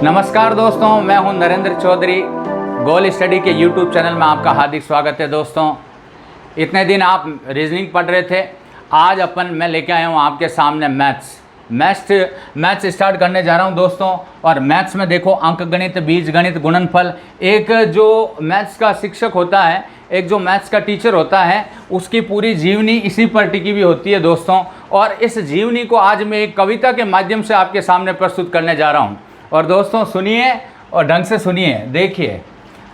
नमस्कार दोस्तों, मैं हूं नरेंद्र चौधरी। गोल स्टडी के यूट्यूब चैनल में आपका हार्दिक स्वागत है। दोस्तों, इतने दिन आप रीजनिंग पढ़ रहे थे, आज मैं लेके आया हूं आपके सामने मैथ्स स्टार्ट करने जा रहा हूं दोस्तों। और मैथ्स में देखो, अंक गणित, बीज गणित, गुणनफल। एक जो मैथ्स का शिक्षक होता है, एक जो मैथ्स का टीचर होता है, उसकी पूरी जीवनी इसी पर टिकी हुई होती है दोस्तों। और इस जीवनी को आज मैं एक कविता के माध्यम से आपके सामने प्रस्तुत करने जा रहा हूँ। और दोस्तों सुनिए और ढंग से सुनिए, देखिए।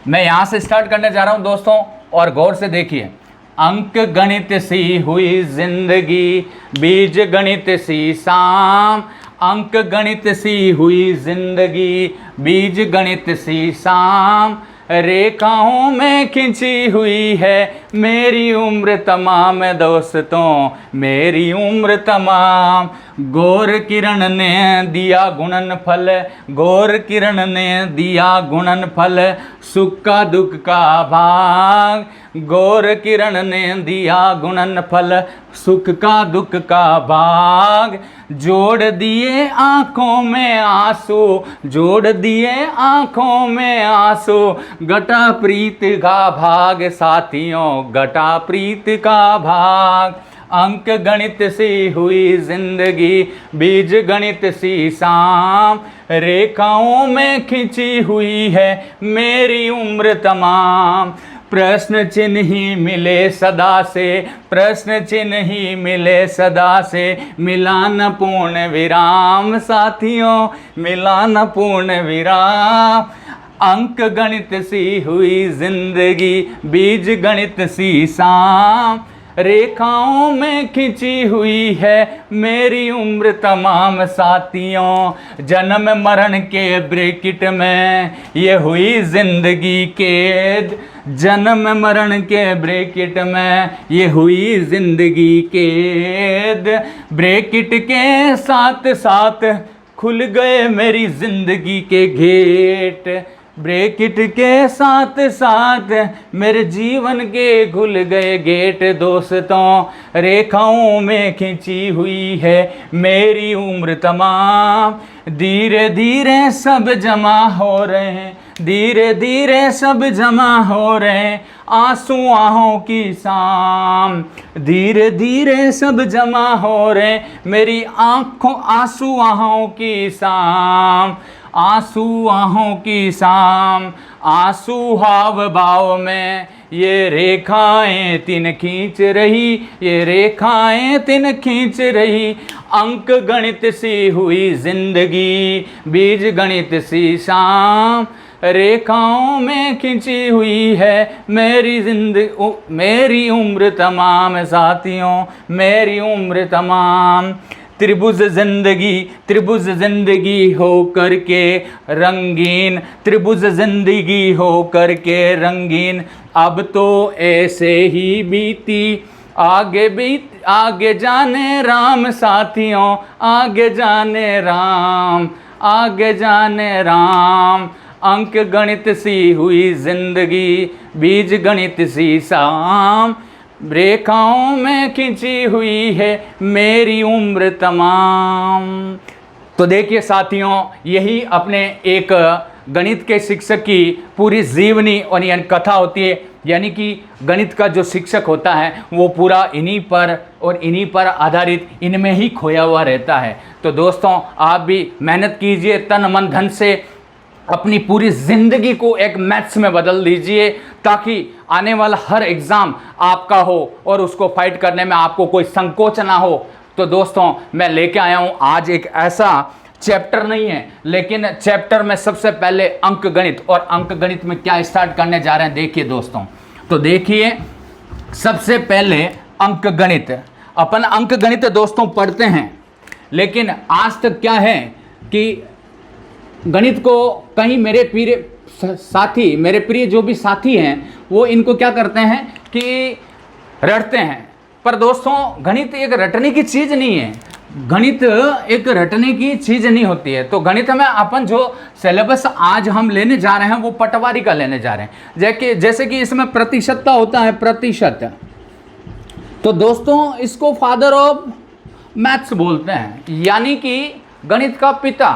मैं यहाँ से स्टार्ट करने जा रहा हूँ दोस्तों, और गौर से देखिए। अंक गणित सी हुई जिंदगी, बीज गणित सी शाम। अंक गणित सी हुई जिंदगी, बीज गणित सी शाम। रेखाओं में खिंची हुई है मेरी उम्र तमाम दोस्तों, मेरी उम्र तमाम। गौर किरण ने दिया गुणनफल, गौर किरण ने दिया गुणनफल, सुख का दुख का भाग। गौर किरण ने दिया गुणनफल, सुख का दुख का भाग। जोड़ दिए आंखों में आंसू, जोड़ दिए आंखों में आंसू। घटा प्रीत का भाग साथियों, घटा प्रीत का भाग। अंक गणित सी हुई जिंदगी, बीज गणित सी शाम। रेखाओं में खिंची हुई है मेरी उम्र तमाम। प्रश्न चिन्ह ही मिले सदा से, प्रश्न चिन्ह ही मिले सदा से। मिला न पूर्ण विराम साथियों, मिला न पूर्ण विराम। अंक गणित सी हुई जिंदगी, बीज गणित सी शाम। रेखाओं में खिंची हुई है मेरी उम्र तमाम साथियों। जन्म मरण के ब्रैकेट में ये हुई जिंदगी कैद। जन्म मरण के ब्रैकेट में ये हुई जिंदगी कैद। ब्रैकेट के साथ साथ खुल गए मेरी जिंदगी के गेट। ब्रैकेट के साथ साथ मेरे जीवन के खुल गए गेट दोस्तों। रेखाओं में खिंची हुई है मेरी उम्र तमाम। धीरे धीरे सब जमा हो रहे हैं, धीरे धीरे सब जमा हो रहे हैं आंसू आहों की शाम। धीरे धीरे सब जमा हो रहे मेरी आंखों, आंसू आहों की शाम। आंसू आहों की शाम। आंसू हाव भाव में ये रेखाएं तिन खींच रही, ये रेखाएं तिन खींच रही। अंक गणित सी हुई जिंदगी, बीज गणित सी शाम। रेखाओं में खिंची हुई है मेरी जिंदगी, मेरी उम्र तमाम साथियों, मेरी उम्र तमाम। त्रिभुज जिंदगी, त्रिभुज जिंदगी हो करके रंगीन, त्रिभुज जिंदगी हो करके रंगीन। अब तो ऐसे ही बीती आगे जाने राम साथियों, आगे जाने राम, आगे जाने राम। अंक गणित सी हुई जिंदगी, बीज गणित सी शाम। रेखाओं में खिंची हुई है मेरी उम्र तमाम। तो देखिए साथियों, यही अपने एक गणित के शिक्षक की पूरी जीवनी और यानी कथा होती है। यानी कि गणित का जो शिक्षक होता है वो पूरा इन्हीं पर और इन्हीं पर आधारित, इनमें ही खोया हुआ रहता है। तो दोस्तों, आप भी मेहनत कीजिए तन मन धन से, अपनी पूरी ज़िंदगी को एक मैथ्स में बदल दीजिए, ताकि आने वाला हर एग्ज़ाम आपका हो और उसको फाइट करने में आपको कोई संकोच ना हो। तो दोस्तों, मैं लेके आया हूँ आज एक ऐसा चैप्टर, नहीं है लेकिन चैप्टर में सबसे पहले अंक गणित। और अंक गणित में क्या स्टार्ट करने जा रहे हैं देखिए दोस्तों। तो देखिए, सबसे पहले अंक गणित। अपन अंक गणित दोस्तों पढ़ते हैं, लेकिन आज तक क्या है कि गणित को कहीं मेरे प्रिय जो भी साथी हैं वो इनको क्या करते हैं कि रटते हैं। पर दोस्तों, गणित एक रटने की चीज़ नहीं है, गणित एक रटने की चीज़ नहीं होती है। तो गणित में अपन जो सिलेबस आज हम लेने जा रहे हैं वो पटवारी का लेने जा रहे हैं। जैसे कि इसमें प्रतिशतता होता है, प्रतिशत। तो दोस्तों, इसको फादर ऑफ मैथ्स बोलते हैं, यानी कि गणित का पिता।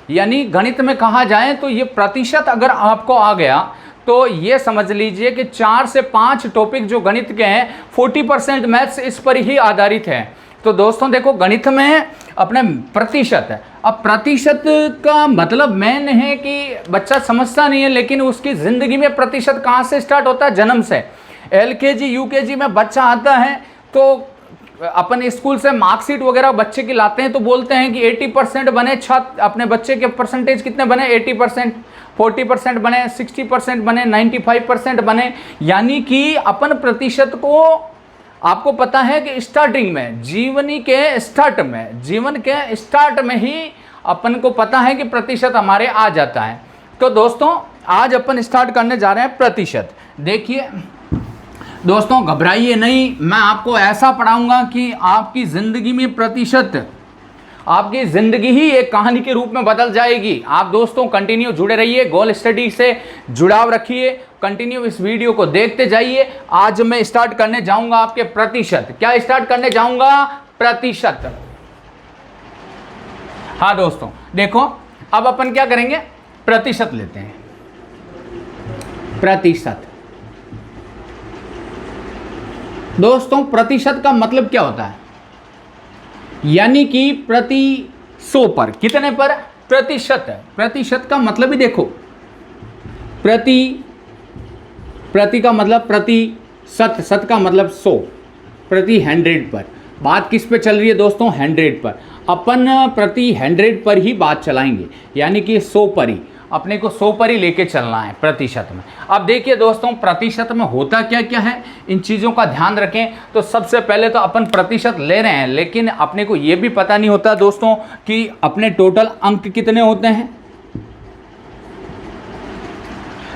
यानी गणित में कहा जाए तो ये प्रतिशत अगर आपको आ गया तो ये समझ लीजिए कि 4 से 5 टॉपिक जो गणित के हैं 40% मैथ्स इस पर ही आधारित है। तो दोस्तों देखो, गणित में अपने प्रतिशत है। अब प्रतिशत का मतलब मैन है कि बच्चा समझता नहीं है, लेकिन उसकी ज़िंदगी में प्रतिशत कहाँ से स्टार्ट होता है? जन्म से। LKG UKG में बच्चा आता है तो अपन स्कूल से मार्कशीट वगैरह बच्चे की लाते हैं तो बोलते हैं कि 80% बने छात्र, अपने बच्चे के परसेंटेज कितने बने? 80%, 40% बने, 60% बने, 95% बने। यानी कि अपन प्रतिशत को, आपको पता है कि स्टार्टिंग में, जीवन के स्टार्ट में ही अपन को पता है कि प्रतिशत हमारे आ जाता है। तो दोस्तों आज अपन स्टार्ट करने जा रहे हैं प्रतिशत। देखिए दोस्तों, घबराइए नहीं, मैं आपको ऐसा पढ़ाऊंगा कि आपकी ज़िंदगी में प्रतिशत, आपकी ज़िंदगी ही एक कहानी के रूप में बदल जाएगी। आप दोस्तों कंटिन्यू जुड़े रहिए, गोल स्टडी से जुड़ाव रखिए, कंटिन्यू इस वीडियो को देखते जाइए। आज मैं स्टार्ट करने जाऊंगा आपके प्रतिशत। क्या स्टार्ट करने जाऊंगा? प्रतिशत। हाँ दोस्तों देखो, अब अपन क्या करेंगे? प्रतिशत लेते हैं। प्रतिशत दोस्तों, प्रतिशत का मतलब क्या होता है? यानी कि प्रति 100 पर, कितने पर? प्रतिशत है। प्रतिशत का मतलब ही देखो, प्रति का मतलब प्रतिशत, सत का मतलब 100, प्रति 100 पर। बात किस पे चल रही है दोस्तों? 100 पर। अपन प्रति 100 पर ही बात चलाएंगे, यानी कि 100 पर ही, अपने को 100 पर ही लेके चलना है प्रतिशत में। अब देखिए दोस्तों, प्रतिशत में होता क्या क्या है, इन चीज़ों का ध्यान रखें। तो सबसे पहले तो अपन प्रतिशत ले रहे हैं, लेकिन अपने को ये भी पता नहीं होता दोस्तों कि अपने टोटल अंक कितने होते हैं।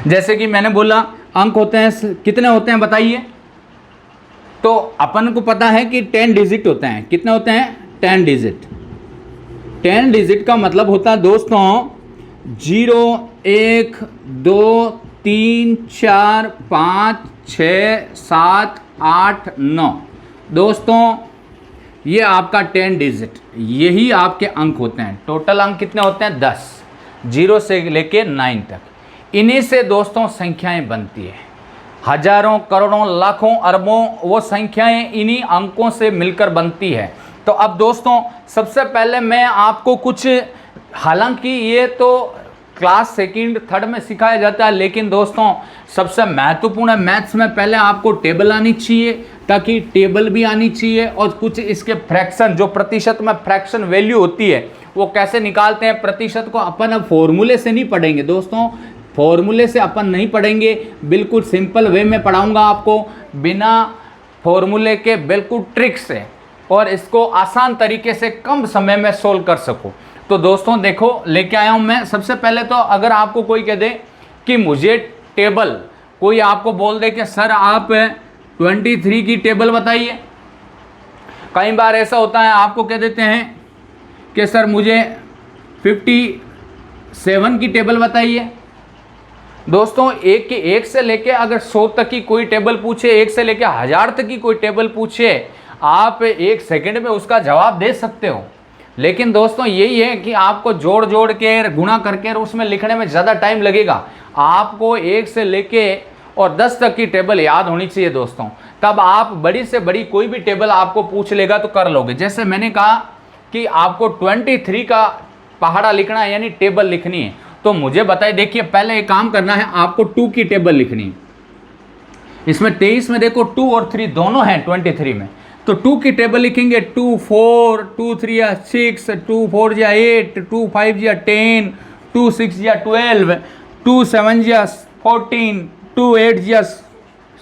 जैसे कि मैंने बोला अंक होते हैं, कितने होते हैं बताइए? तो अपन को पता है कि 10 डिजिट होते हैं। कितने होते हैं? 10 डिजिट। 10 डिजिट का मतलब होता है दोस्तों 0 1 2 3 4 5 6 7 8 9। दोस्तों ये आपका 10 डिजिट, यही आपके अंक होते हैं। टोटल अंक कितने होते हैं? 10, 0 से लेके 9 तक। इन्हीं से दोस्तों संख्याएं बनती है। हजारों, करोड़ों, लाखों, अरबों वो संख्याएं इन्हीं अंकों से मिलकर बनती है। तो अब दोस्तों सबसे पहले मैं आपको कुछ, हालांकि ये तो क्लास सेकंड थर्ड में सिखाया जाता है, लेकिन दोस्तों सबसे महत्वपूर्ण है मैथ्स में पहले आपको टेबल आनी चाहिए, ताकि टेबल भी आनी चाहिए और कुछ इसके फ्रैक्शन, जो प्रतिशत में फ्रैक्शन वैल्यू होती है वो कैसे निकालते हैं प्रतिशत को। अपन अब फॉर्मूले से नहीं पढ़ेंगे दोस्तों, फॉर्मूले से अपन नहीं पढ़ेंगे, बिल्कुल सिंपल वे में पढ़ाऊँगा आपको, बिना फॉर्मूले के, बिल्कुल ट्रिक से, और इसको आसान तरीके से कम समय में सोल्व कर सको। तो दोस्तों देखो लेके आया हूँ मैं। सबसे पहले तो अगर आपको कोई कह दे कि मुझे टेबल, कोई आपको बोल दे कि सर आप 23 की टेबल बताइए। कई बार ऐसा होता है, आपको कह देते हैं कि सर मुझे 57 की टेबल बताइए। दोस्तों एक से लेके अगर 100 तक की कोई टेबल पूछे, 1 से लेके 1000 तक की कोई टेबल पूछे, आप 1 सेकंड में उसका जवाब दे सकते हो। लेकिन दोस्तों यही है कि आपको जोड़ के, गुणा करके उसमें लिखने में ज़्यादा टाइम लगेगा। आपको 1 से लेके और 10 तक की टेबल याद होनी चाहिए दोस्तों, तब आप बड़ी से बड़ी कोई भी टेबल आपको पूछ लेगा तो कर लोगे। जैसे मैंने कहा कि आपको 23 का पहाड़ा लिखना है, यानी टेबल लिखनी है, तो मुझे बताइए, देखिए पहले एक काम करना है, आपको 2 की टेबल लिखनी है। इसमें 23 में देखो 2 और 3 दोनों हैं 23 में, तो 2 की टेबल लिखेंगे। 2 4, 2 3 6, 2 4 8, 2 5 10, 2 6 12, 2 7 14, 2 8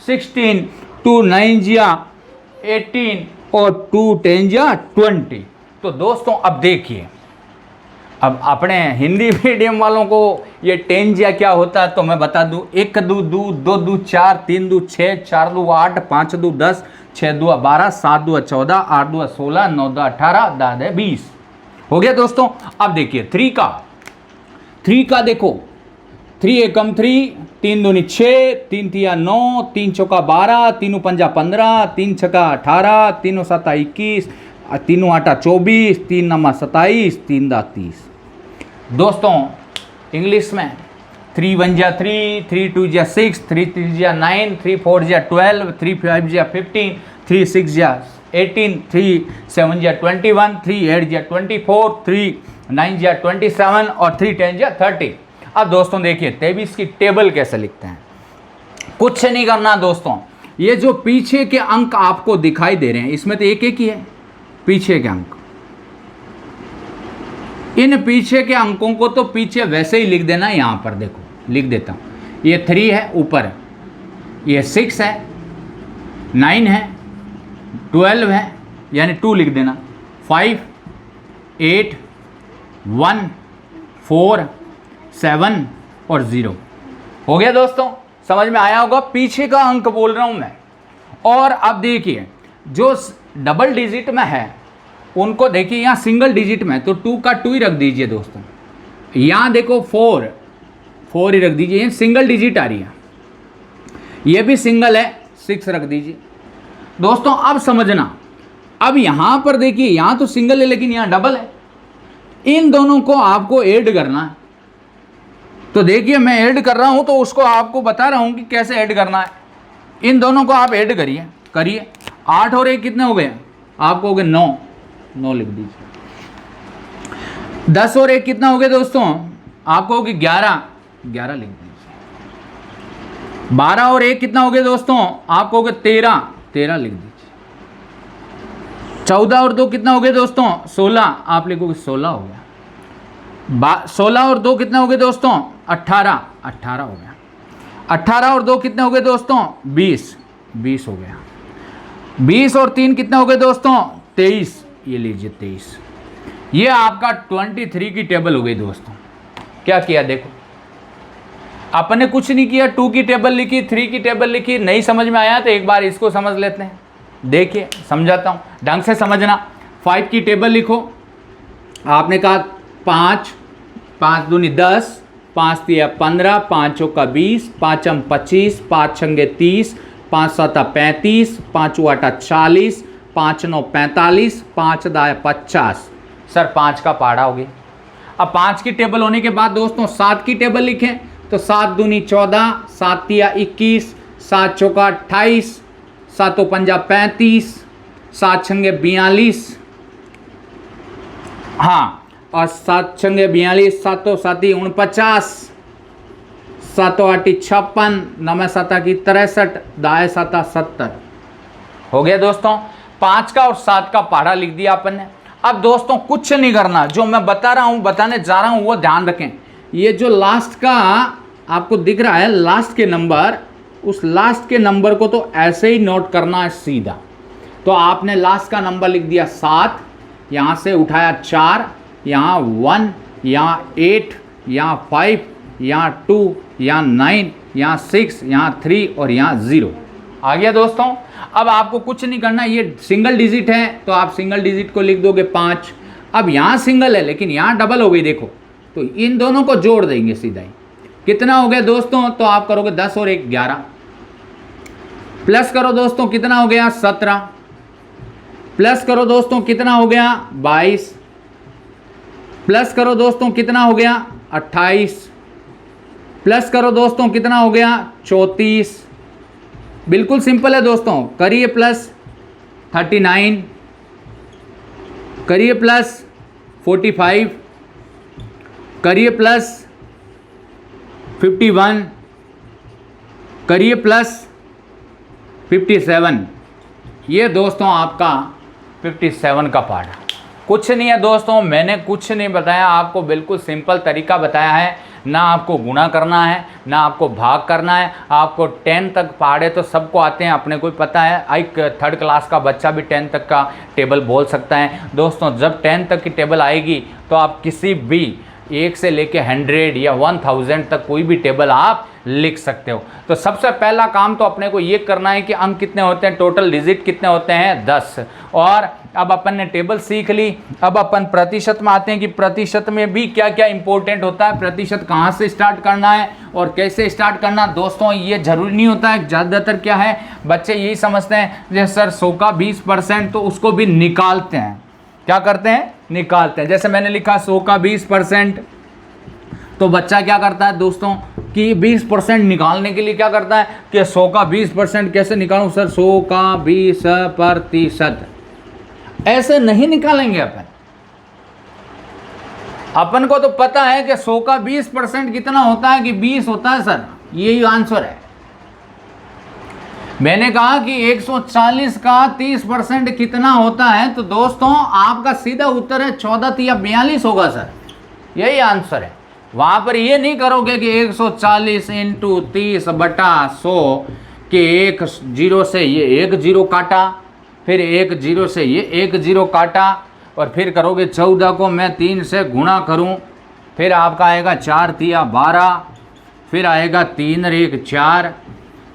16, 2 9 18 और 2 10 20। तो दोस्तों अब देखिए, अब अपने हिंदी मीडियम वालों को ये 10 क्या होता है तो मैं बता दूं। 1 2 2, 2 2 4, 3 2 6, 4 2 8, 5 2 10, 6 2 12, 7 2 14, 8 2 16, 9 2 18, 10 2 20 हो गया दोस्तों। अब देखिए 3 का देखो, 3 एकम 3, 3 दूनी 6, 3 तिया 9, 3 चौका 12, 3 पंजा 15, 3 छक्का 18, 3 7 21, 3 8 24, 3 9 27, 3 10 30। दोस्तों इंग्लिश में 3 1 जा 3, 3 2 जा 6, 3 3 जा 9, 3 4 जा 12, 3 5 जा 15, 3 6 जा 18, 3 7 जा 21, 3 8 जा 24, 3 9 जा 27 और 3 10 जा 30। अब दोस्तों देखिए 23 की टेबल कैसे लिखते हैं। कुछ नहीं करना दोस्तों, ये जो पीछे के अंक आपको दिखाई दे रहे हैं इसमें तो एक एक ही है पीछे के अंक। इन पीछे के अंकों को तो पीछे वैसे ही लिख देना। यहां पर देखो लिख देता हूं, ये 3 है ऊपर, ये 6 है, 9 है, 12 है यानी 2 लिख देना, 5 8 1 4 7 और 0। हो गया दोस्तों, समझ में आया होगा, पीछे का अंक बोल रहा हूं मैं। और अब देखिए जो डबल डिजिट में है उनको देखिए, यहाँ सिंगल डिजिट में तो 2 का 2 ही रख दीजिए दोस्तों। यहाँ देखो 4 ही रख दीजिए, ये सिंगल डिजिट आ रही है। ये भी सिंगल है, 6 रख दीजिए दोस्तों। अब समझना, अब यहाँ पर देखिए यहाँ तो सिंगल है लेकिन यहाँ डबल है। इन दोनों को आपको ऐड करना है। तो देखिए मैं ऐड कर रहा हूँ तो उसको आपको बता रहा हूँ कि कैसे ऐड करना है। इन दोनों को आप ऐड करिए 8 और 1 कितने हो गए आपको? हो गए 9 लिख दीजिए। 10 और 1 कितना हो गया दोस्तों? आपको हो गए 11 लिख दीजिए। 12 और 1 कितना हो गया दोस्तों? आपको हो गए 13 लिख दीजिए। 14 और 2 कितना हो गया दोस्तों? 16, आप लिखोगे 16 हो गया। 16 और 2 कितना हो गए दोस्तों? 18 हो गया। 18 और 2 कितने हो गए दोस्तों? 20 हो गया। 20 और 3 कितने हो गए दोस्तों? 23, ये लीजिए 23। ये आपका 23 की टेबल हो गई दोस्तों। क्या किया देखो, आपने कुछ नहीं किया, 2 की टेबल लिखी, 3 की टेबल लिखी। नहीं समझ में आया तो एक बार इसको समझ लेते हैं। देखिए समझाता हूँ, ढंग से समझना। 5 की टेबल लिखो। आपने कहा 5 दूनी 10, 5 तिया 15, 5 चौका 20, 5 हम 25, 5 छंगे 30, 5 7 35, 5 8 40, 5 9 45, 5 दाया 50। सर 5 का पहाड़ा हो गया। अब 5 की टेबल होने के बाद दोस्तों 7 की टेबल लिखें तो 7 दूनी 14, 7 तिया 21, 7 चौका 28, 7 पंजा 35, 7 छंगे 42, हाँ, और 7 छंगे 42, 7 7 49, 7 8 56, 9 7 की 63, दाए 7 70। हो गया दोस्तों, 5 का और 7 का पहाड़ा लिख दिया अपन ने। अब दोस्तों कुछ नहीं करना, जो मैं बताने जा रहा हूं वो ध्यान रखें। ये जो लास्ट का आपको दिख रहा है लास्ट के नंबर, उस लास्ट के नंबर को तो ऐसे ही नोट करना है सीधा। तो आपने लास्ट का नंबर लिख दिया 7, यहाँ से उठाया 4, यहाँ 1, यहाँ 8, यहाँ 5, यहाँ 2, यहाँ 9, यहाँ 6, यहाँ 3 और यहाँ 0। आ गया दोस्तों। अब आपको कुछ नहीं करना, ये सिंगल डिजिट है तो आप सिंगल डिजिट को लिख दोगे 5। अब यहाँ सिंगल है लेकिन यहाँ डबल हो गई देखो, तो इन दोनों को जोड़ देंगे सीधा ही। कितना हो गया दोस्तों? तो आप करोगे 10 और 1 11, प्लस करो दोस्तों कितना हो गया? 17, प्लस करो दोस्तों कितना हो गया? 22, प्लस करो दोस्तों कितना हो गया? 28, प्लस करो दोस्तों कितना हो गया? 34। बिल्कुल सिंपल है दोस्तों, करिए प्लस 39, करिए प्लस 45, करिए प्लस 51, करिए प्लस 57। ये दोस्तों आपका 57 का पार्ट। कुछ नहीं है दोस्तों, मैंने कुछ नहीं बताया आपको, बिल्कुल सिंपल तरीका बताया है। ना आपको गुणा करना है, ना आपको भाग करना है। आपको 10 तक पहाड़े तो सबको आते हैं, अपने को पता है। एक 3rd क्लास का बच्चा भी 10 तक का टेबल बोल सकता है। दोस्तों जब 10 तक की टेबल आएगी तो आप किसी भी 1 से लेके 100 या 1000 तक कोई भी टेबल आप लिख सकते हो। तो सबसे पहला काम तो अपने को ये करना है कि अंक कितने होते हैं, टोटल डिजिट कितने होते हैं? 10। और अब अपन ने टेबल सीख ली। अब अपन प्रतिशत में आते हैं कि प्रतिशत में भी क्या क्या इंपॉर्टेंट होता है, प्रतिशत कहाँ से स्टार्ट करना है और कैसे स्टार्ट करना। दोस्तों ये जरूरी नहीं होता है, ज़्यादातर क्या है बच्चे यही समझते हैं जैसे सर 100 का 20%, तो उसको भी निकालते हैं। क्या करते हैं? निकालते हैं। जैसे मैंने लिखा 100 का 20%, तो बच्चा क्या करता है दोस्तों कि 20% निकालने के लिए क्या करता है कि 100 का 20% कैसे निकालूं सर, 100 का 20%। ऐसे नहीं निकालेंगे अपन को तो पता है कि 100 का 20% कितना होता है कि 20 होता है सर, यही आंसर है। मैंने कहा कि 140 का 30% कितना होता है, तो दोस्तों आपका सीधा उत्तर है 14 या 42 होगा सर, यही आंसर है। वहां पर ये नहीं करोगे कि 140 इंटू 30/100 के एक जीरो से ये एक जीरो काटा, फिर एक जीरो से ये एक जीरो काटा, और फिर करोगे 14 को मैं 3 से गुणा करूं, फिर आपका आएगा 4 तिया 12, फिर आएगा 3 और 1 4,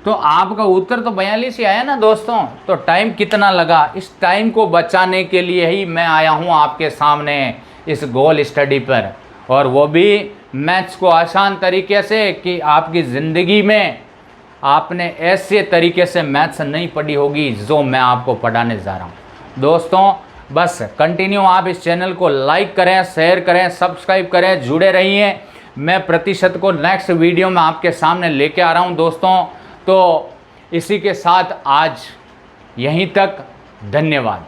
तो आपका उत्तर तो 42 ही आया ना दोस्तों। तो टाइम कितना लगा, इस टाइम को बचाने के लिए ही मैं आया हूं आपके सामने इस गोल स्टडी पर, और वो भी मैथ्स को आसान तरीके से कि आपकी ज़िंदगी में आपने ऐसे तरीके से मैथ्स नहीं पढ़ी होगी जो मैं आपको पढ़ाने जा रहा हूं। दोस्तों बस कंटिन्यू आप इस चैनल को लाइक करें, शेयर करें, सब्सक्राइब करें, जुड़े रहिए। मैं प्रतिशत को नेक्स्ट वीडियो में आपके सामने लेके आ रहा हूं दोस्तों। तो इसी के साथ आज यहीं तक, धन्यवाद।